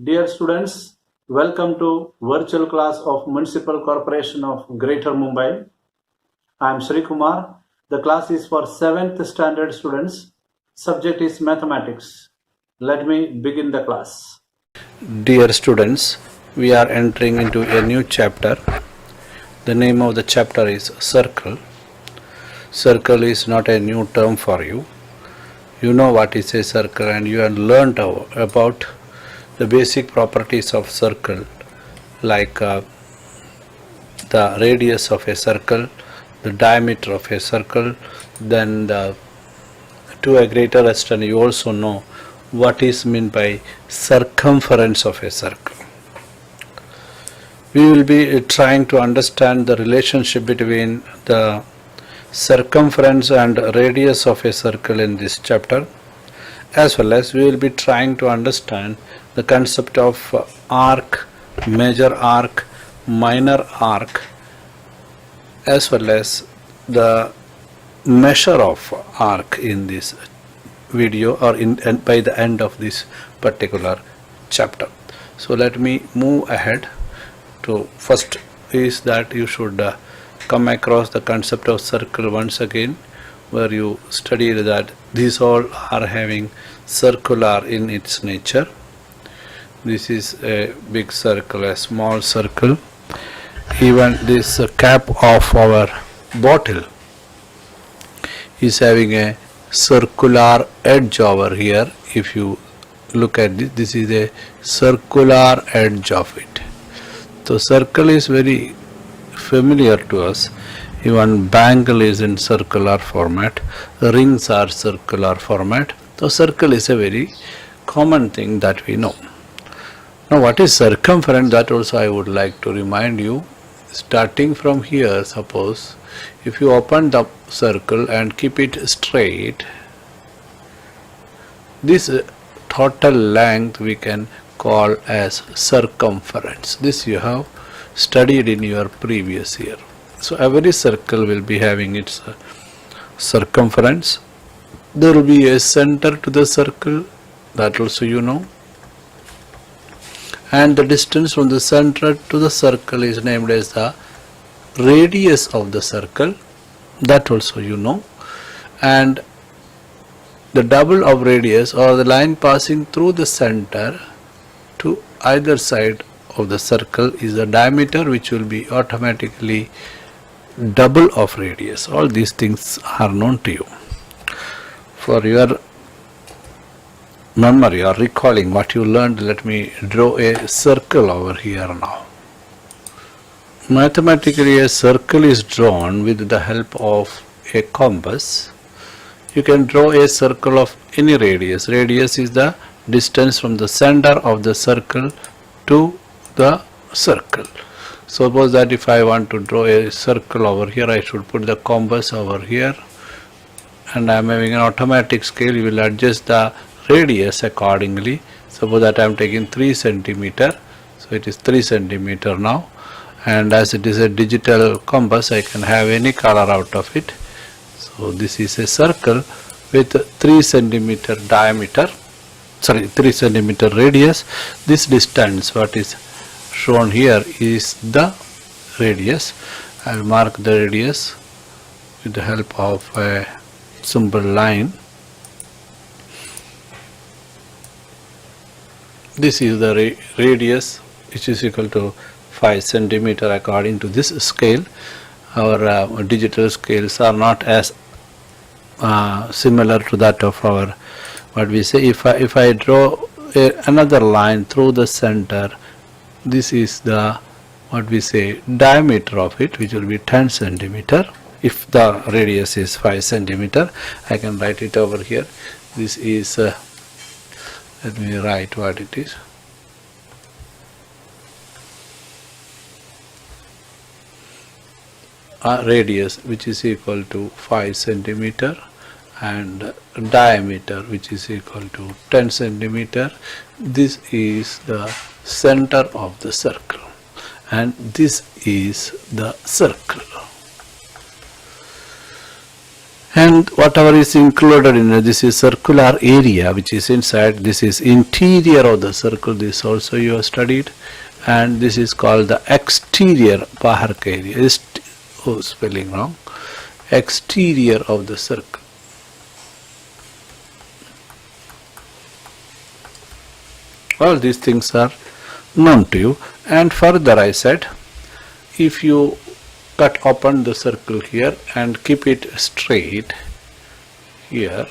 Dear students, welcome to virtual class of Municipal Corporation of Greater Mumbai. I am Sreekumar. The class is for 7th standard students. Subject is mathematics. Let me begin the class. Dear students, we are entering into a new chapter. The name of the chapter is circle. Circle is not a new term for you. You know what is a circle and you have learned about the basic properties of circle, like the radius of a circle, the diameter of a circle, then to a greater extent you also know what is meant by circumference of a circle. We will be trying to understand the relationship between the circumference and radius of a circle in this chapter, as well as we will be trying to understand the concept of arc, major arc, minor arc, as well as the measure of arc in this video or by the end of this particular chapter. So let me move ahead to first is that you should come across the concept of circle once again, where you studied that these all are having circular in its nature. This is a big circle, a small circle. Even this cap of our bottle is having a circular edge over here. If you look at this, this is a circular edge of it. So circle is very familiar to us. Even bangle is in circular format, rings are circular format. So circle is a very common thing that we know. Now what is circumference, that also I would like to remind you. Starting from here, suppose if you open the circle and keep it straight, this total length we can call as circumference. This you have studied in your previous year. So every circle will be having its circumference. There will be a center to the circle, that also you know. And the distance from the center to the circle is named as the radius of the circle, that also you know. And the double of radius, or the line passing through the center to either side of the circle, is the diameter, which will be automatically double of radius. All these things are known to you. For your memory or recalling what you learned, let me draw a circle over here now. Mathematically, a circle is drawn with the help of a compass. You can draw a circle of any radius. Radius is the distance from the center of the circle to the circle. Suppose that if I want to draw a circle over here, I should put the compass over here, and I am having an automatic scale. You will adjust the radius accordingly. Suppose that I am taking 3 centimeter, so it is 3 centimeter now, and as it is a digital compass, I can have any color out of it. So this is a circle with 3 centimeter diameter, 3 centimeter radius. This distance what is shown here is the radius. I will mark the radius with the help of a simple line. This is the radius, which is equal to 5 centimeter according to this scale. Our digital scales are not as similar to that of our, what we say, if I draw another line through the center, this is the, what we say, diameter of it, which will be 10 centimeter. If the radius is 5 centimeter, I can write it over here. This is let me write what it is. Radius, which is equal to 5 centimeter, and diameter, which is equal to 10 centimeter. This is the center of the circle, and this is the circle. and whatever is included in it, this is circular area which is inside, this is interior of the circle, this also you have studied, and this is called the exterior bahar ka area. Oh, spelling wrong. Exterior of the circle. All these things are known to you, and further I said, if you cut open the circle here and keep it straight here,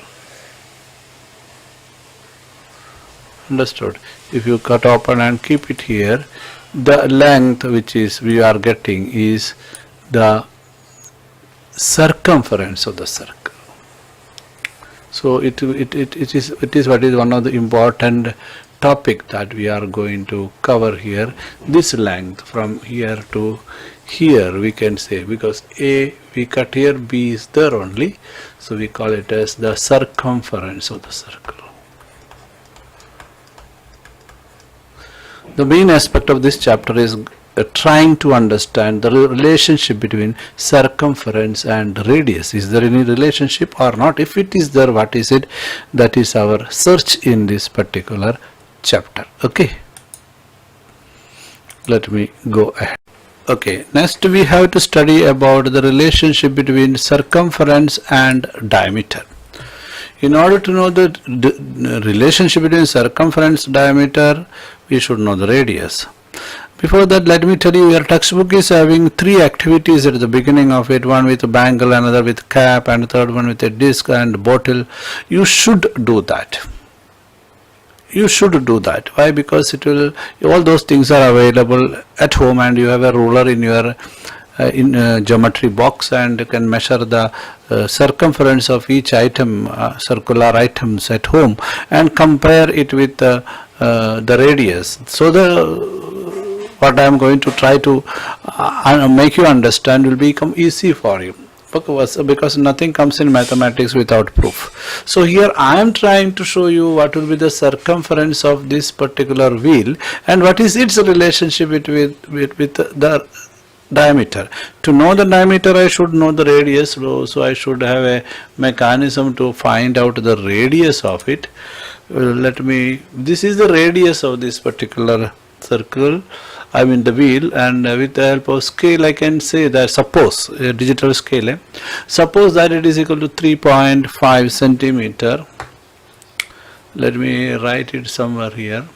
understood? If you cut open and keep it here, the length which is we are getting is the circumference of the circle. So it is what is one of the important topic that we are going to cover here. This length from here to here we can say, because A we cut here, B is there only, so we call it as the circumference of the circle. The main aspect of this chapter is trying to understand the relationship between circumference and radius. Is there any relationship or not? If it is there, what is it? That is our search in this particular chapter. Okay, let me go ahead. Okay, next we have to study about the relationship between circumference and diameter. In order to know the relationship between circumference and diameter, we should know the radius. Before that, let me tell you, your textbook is having 3 activities at the beginning of it, one with a bangle, another with cap, and third one with a disc and bottle. You should do that. You should do that. Why? Because it will, all those things are available at home, and you have a ruler in your geometry box, and you can measure the circumference of each item, circular items at home, and compare it with the radius. So what I am going to try to make you understand will become easy for you, because nothing comes in mathematics without proof. So here I am trying to show you what will be the circumference of this particular wheel and what is its relationship with the diameter. To know the diameter, I should know the radius, so I should have a mechanism to find out the radius of it. This is the radius of this particular circle, I mean the wheel, and with the help of scale I can say that, suppose a digital scale, suppose that it is equal to 3.5 centimeter. Let me write it somewhere here.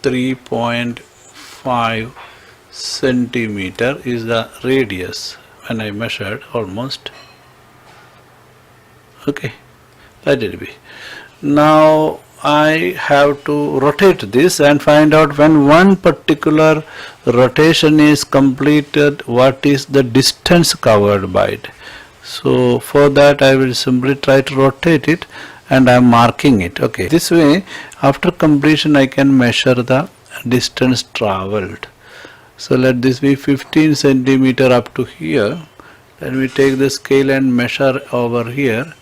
3.5 centimeter is the radius when I measured, almost. Okay, let it be. Now I have to rotate this and find out when one particular rotation is completed, what is the distance covered by it. So for that I will simply try to rotate it, and I am marking it. Okay, this way after completion I can measure the distance traveled. So let this be 15 centimeter up to here. Let me take the scale and measure over here.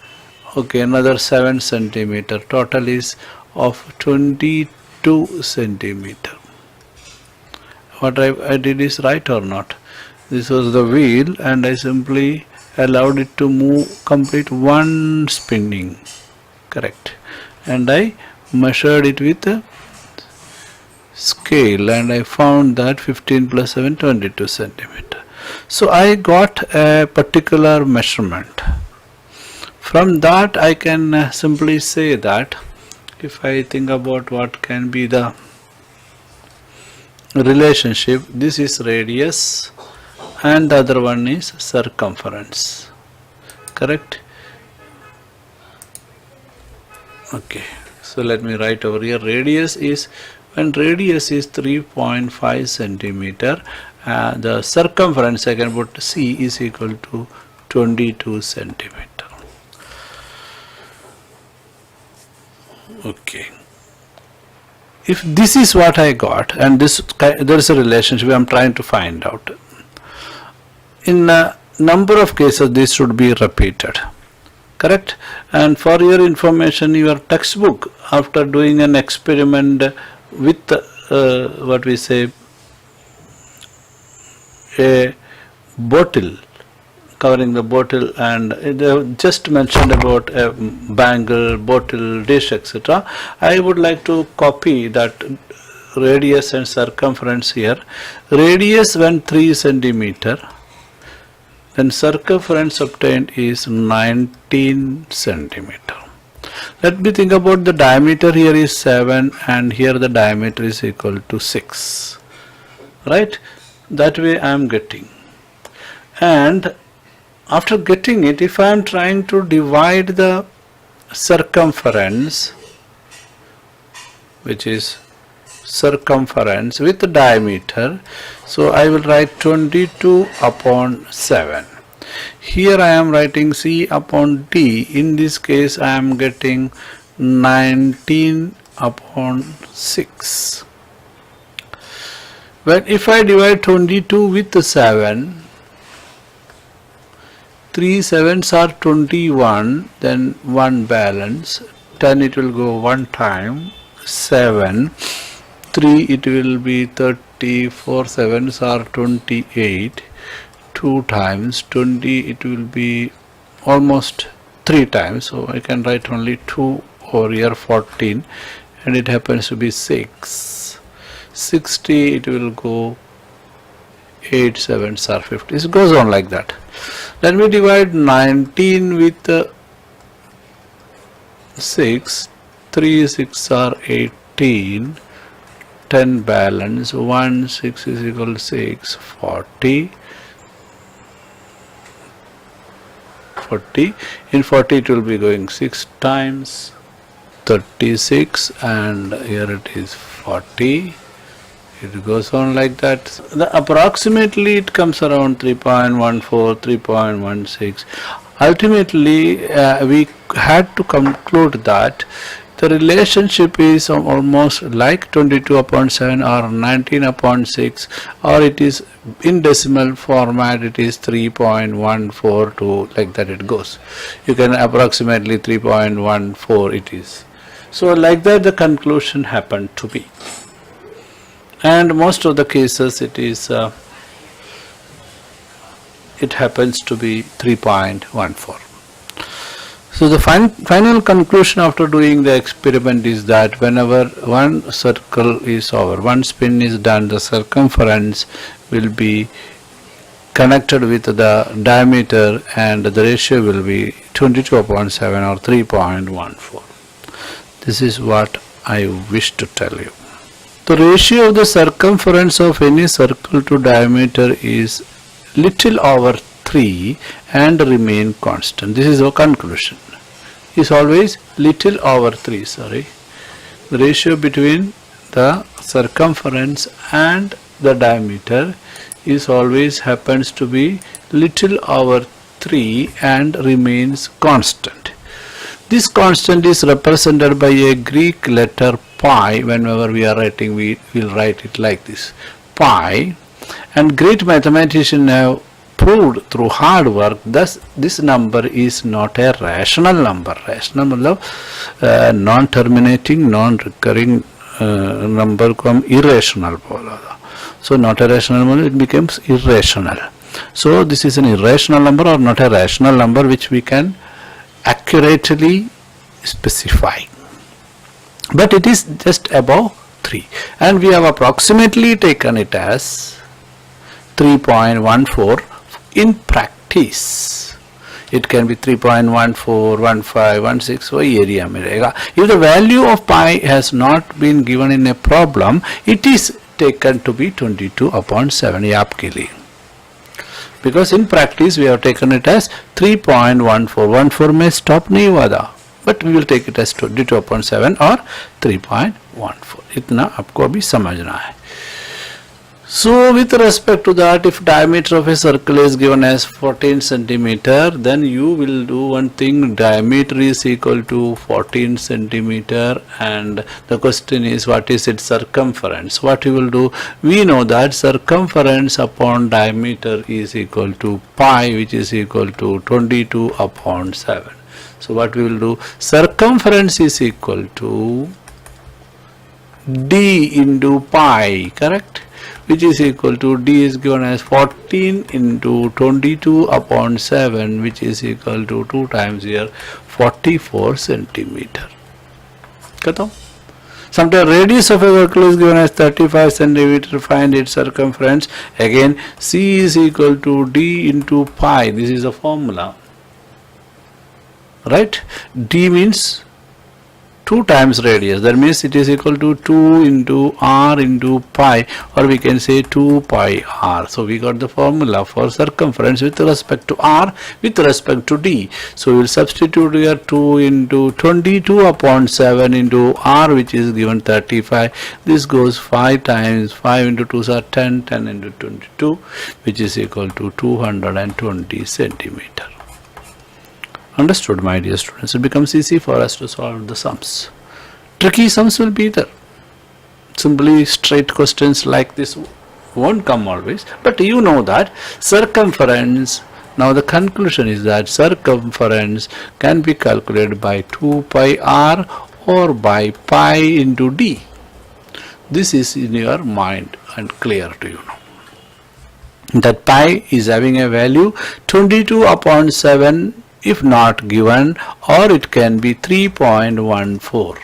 Okay, another 7 centimeter. Total is of 22 centimeter. What I did is right or not? This was the wheel, and I simply allowed it to move, complete one spinning. Correct. And I measured it with a scale, and I found that 15 plus 7, 22 centimeter. So I got a particular measurement. From that I can simply say that if I think about what can be the relationship, this is radius and the other one is circumference. Correct? Okay, so let me write over here. Radius is, when radius is 3.5 centimeter, the circumference I can put C is equal to 22 centimeter. Okay, if this is what I got, and this, there is a relationship I am trying to find out. In a number of cases this should be repeated. Correct? And for your information, your textbook, after doing an experiment with what we say a bottle, covering the bottle, and they have just mentioned about a bangle, bottle, dish, etc. I would like to copy that radius and circumference here. Radius when 3 centimeter, then circumference obtained is 19 centimeter. Let me think about the diameter. Here is 7 and here the diameter is equal to 6, right? That way I am getting. And after getting it, if I am trying to divide the circumference, which is circumference with the diameter, so I will write 22 upon 7. Here I am writing C upon D. In this case I am getting 19 upon 6. But if I divide 22 with the 7, 3 7s are 21, then 1 balance, 10 it will go 1 time, 7, 3 it will be 30, 4 7s are 28, 2 times, 20 it will be almost 3 times, so I can write only 2 over here, 14, and it happens to be 6. 60 it will go 8 7s are 50. It goes on like that. Let me divide 19 with 6. 3 6 are 18, 10 balance, 1 6 is equal to 6, 40. In 40 it will be going 6 times, 36, and here it is 40. It goes on like that. Approximately it comes around 3.14, 3.16. Ultimately, we had to conclude that the relationship is almost like 22 upon 7 or 19 upon 6, or it is in decimal format, it is 3.142, like that it goes. You can approximately 3.14 it is. So like that the conclusion happened to be. And most of the cases it is it happens to be 3.14. So the final conclusion after doing the experiment is that whenever one circle is over, one spin is done, the circumference will be connected with the diameter and the ratio will be 22 upon 7 or 3.14. This is what I wish to tell you. The ratio of the circumference of any circle to diameter is little over 3 and remain constant. This is our conclusion. Is always little over 3, sorry. The ratio between the circumference and the diameter is always happens to be little over 3 and remains constant. This constant is represented by a Greek letter pi. Whenever we are writing, we will write it like this, pi. And great mathematicians have proved through hard work thus this number is not a rational number. Rational मतलब non-terminating, non-recurring number को हम irrational बोला था. So not a rational number, it becomes irrational. So this is an irrational number or not a rational number which we can accurately specify. But it is just above 3 and we have approximately taken it as 3.14. In practice it can be 3.14, 15, 16, वही area में रहेगा. If the value of pi has not been given in a problem, it is taken to be 22 upon 7. ये आपके लिए, because in practice we have taken it as 3.14. 14 में stop नहीं हुआ था, but we will take it as 22 upon 7 or 3.14. इतना आपको अभी समझना है. So with respect to that, if diameter of a circle is given as 14 centimeter, then you will do one thing, diameter is equal to 14 centimeter and the question is what is its circumference. What you will do, we know that circumference upon diameter is equal to pi, which is equal to 22 upon 7. So what we will do, circumference is equal to d into pi, correct? which is equal to D is given as 14 into 22 upon 7, which is equal to 2 times here 44 centimeter. Katam. Sometimes radius of a circle is given as 35 centimeter. Find its circumference. Again, C is equal to D into pi. This is the formula. Right? D means 2 times radius. That means it is equal to 2 into r into pi, or we can say 2 pi r. So we got the formula for circumference with respect to r with respect to d. So we will substitute here 2 into 22 upon 7 into r, which is given 35. This goes 5 times 5 into 2 are 10, 10 into 22, which is equal to 220 centimeter. Understood, my dear students? It becomes easy for us to solve the sums. Tricky sums will be there. Simply straight questions like this won't come always, but you know that circumference, now the conclusion is that circumference can be calculated by 2 pi r or by pi into d. This is in your mind and clear to you now. That pi is having a value 22 upon 7 if not given, or it can be 3.14.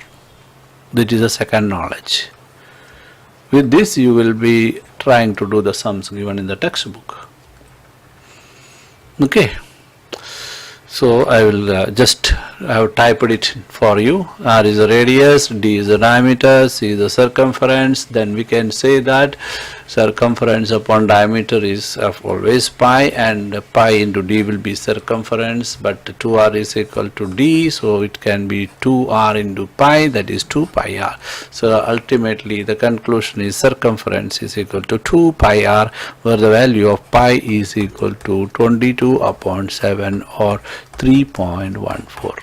That is the second knowledge. With this you will be trying to do the sums given in the textbook. Okay. So I will I have typed it for you. R is the radius, D is the diameter, C is the circumference. Then we can say that circumference upon diameter is always pi, and pi into d will be circumference, but 2r is equal to d, so it can be 2r into pi, that is 2 pi r. So ultimately the conclusion is circumference is equal to 2 pi r, where the value of pi is equal to 22 upon 7 or 3.14.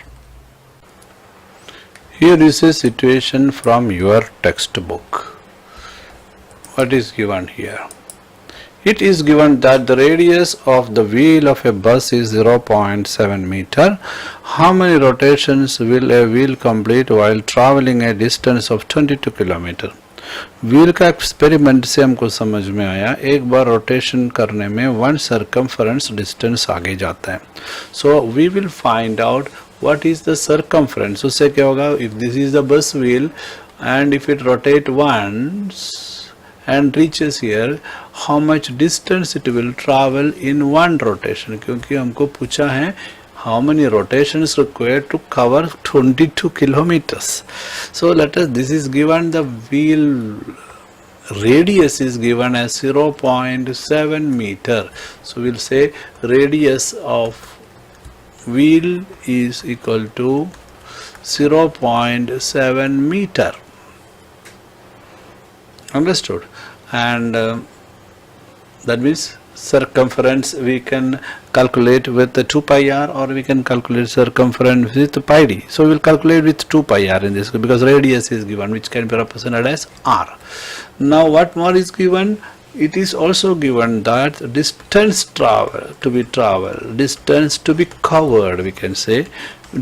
Here is a situation from your textbook. What is given here? It is given that the radius of the wheel of a bus is 0.7 meter. How many rotations will a wheel complete while traveling a distance of 22 kilometre? Wheel का experiment से हमको समझ में आया, एक बार rotation करने में 1 circumference distance आगे जाता है. So we will find out what is the circumference. उससे क्या होगा, if this is the bus wheel and if it rotate once and reaches here, how much distance it will travel in one rotation, क्योंकि हमको पूछा है how many rotations required to cover 22 kilometers. So let us, this is given, the wheel radius is given as 0.7 meter. So we'll say radius of wheel is equal to 0.7 meter. Understood? And that means circumference we can calculate with the 2 pi r, or we can calculate circumference with pi d. So we will calculate with 2 pi r in this, because radius is given, which can be represented as r. Now what more is given? It is also given that distance to be covered, we can say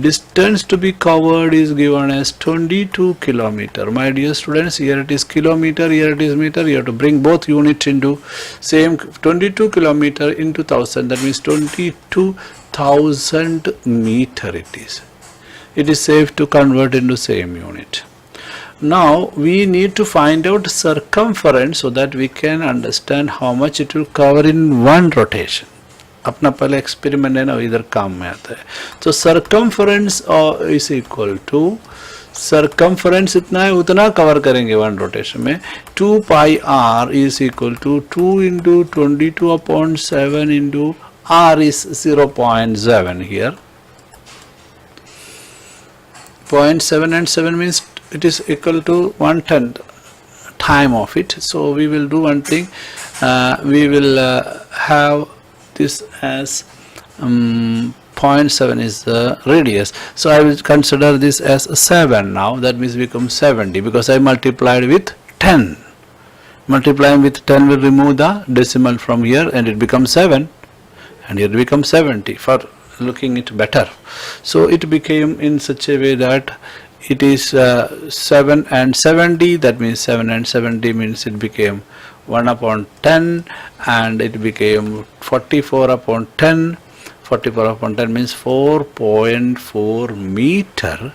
distance to be covered is given as 22 kilometer. My dear students, here it is kilometer, here it is meter. You have to bring both units into same. 22 kilometer into 1000, that means 22,000 meter it is. It is safe to convert into same unit. Now we need to find out circumference so that we can understand how much it will cover in one rotation. अपना पहले experiment है ना, इधर काम में आता है. तो circumference is equal to, circumference इतना है, उतना कवर करेंगे वन रोटेशन में. 2 pi r is equal to 2 into 22/7 into r is 0.7 here. 0.7 and 7 means it is equal to 1/10 time of it. So we will do one thing, we will have this as 0.7 is the radius, so I will consider this as 7 now. That means become 70, because I multiplied with 10. Multiplying with 10 will remove the decimal from here, and it becomes 7, and here it becomes 70 for looking it better. So it became in such a way that it is 7 and 70, that means 7 and 70 means it became 1 upon 10 and it became 44 upon 10. 44 upon 10 means 4.4 meter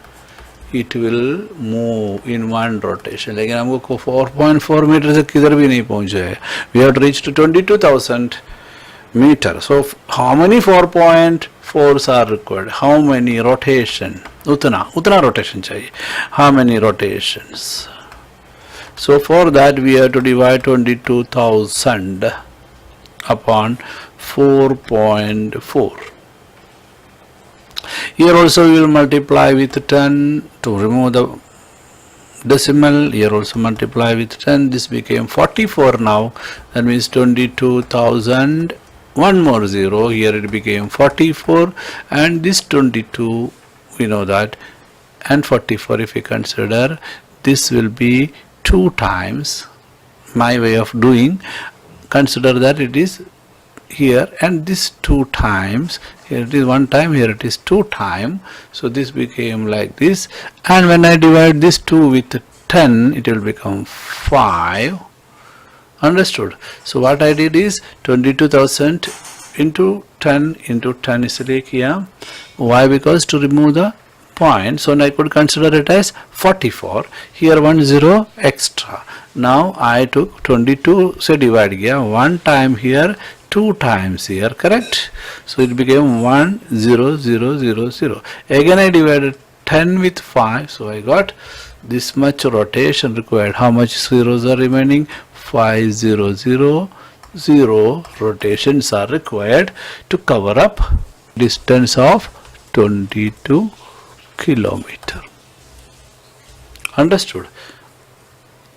it will move in one rotation. लेकिन हमको 4.4 metre से किधर भी नहीं पहुंचे है. We have reached to 22,000 meter. So how many 4.4s are required? How many rotation? उतना rotation चाहिए. How many rotations? So for that we have to divide 22,000 upon 4.4. Here also we will multiply with 10 to remove the decimal. Here also multiply with 10. This became 44 now. That means 22,000. One more 0. Here it became 44. And this 22, we know that. And 44, if we consider, this will be 2 times. My way of doing, consider that it is here and this 2 times. Here it is 1 time, here it is 2 times. So this became like this. And when I divide this 2 with 10, it will become 5. Understood? So what I did is 22,000 into 10 into 10 इसलिए किया. Why? Because to remove the point. So I could consider it as 44. Here 1 0 extra. Now I took 22 से divide किया. 1 time here, 2 times here, correct? So it became 1 0 0 0 0. Again I divided 10 with 5. So I got this much rotation required. How much zeros are remaining? 5 0 0 0 rotations are required to cover up distance of 22 kilometer. Understood?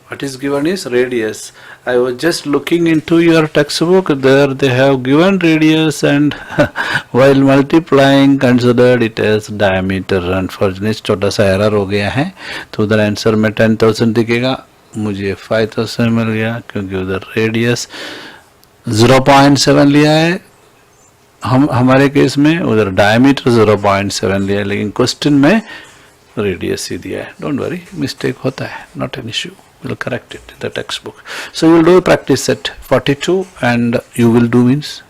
What is given is radius. I was just looking into your textbook. There they have given radius and while multiplying considered it as diameter. Unfortunately छोटा सा error हो गया है तो उधर answer में 10,000 दिखेगा, मुझे 5,000 मिल गया क्योंकि उधर रेडियस 0.7 लिया है हमारे केस में, उधर डायमीटर 0.7 लिया है, लेकिन क्वेश्चन में रेडियस ही दिया है. डोंट वरी, मिस्टेक होता है, not an issue. We'll correct it in the textbook. So you will do practice set 42 and you will do means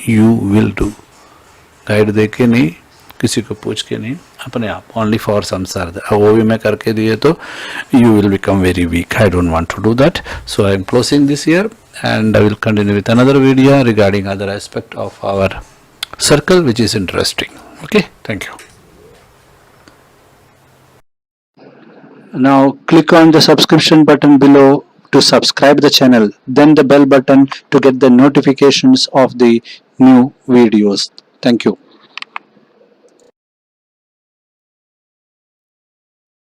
you will do. Guide दे के नहीं, किसी को पूछ के नहीं, अपने आप. Only for samsara. वो भी मैं करके दिए तो you will become very weak. I don't want to do that. So I am closing this here and I will continue with another video regarding other aspect of our circle which is interesting. Okay, thank you. Now click on the subscription button below to subscribe the channel, then the bell button to get the notifications of the new videos. Thank you.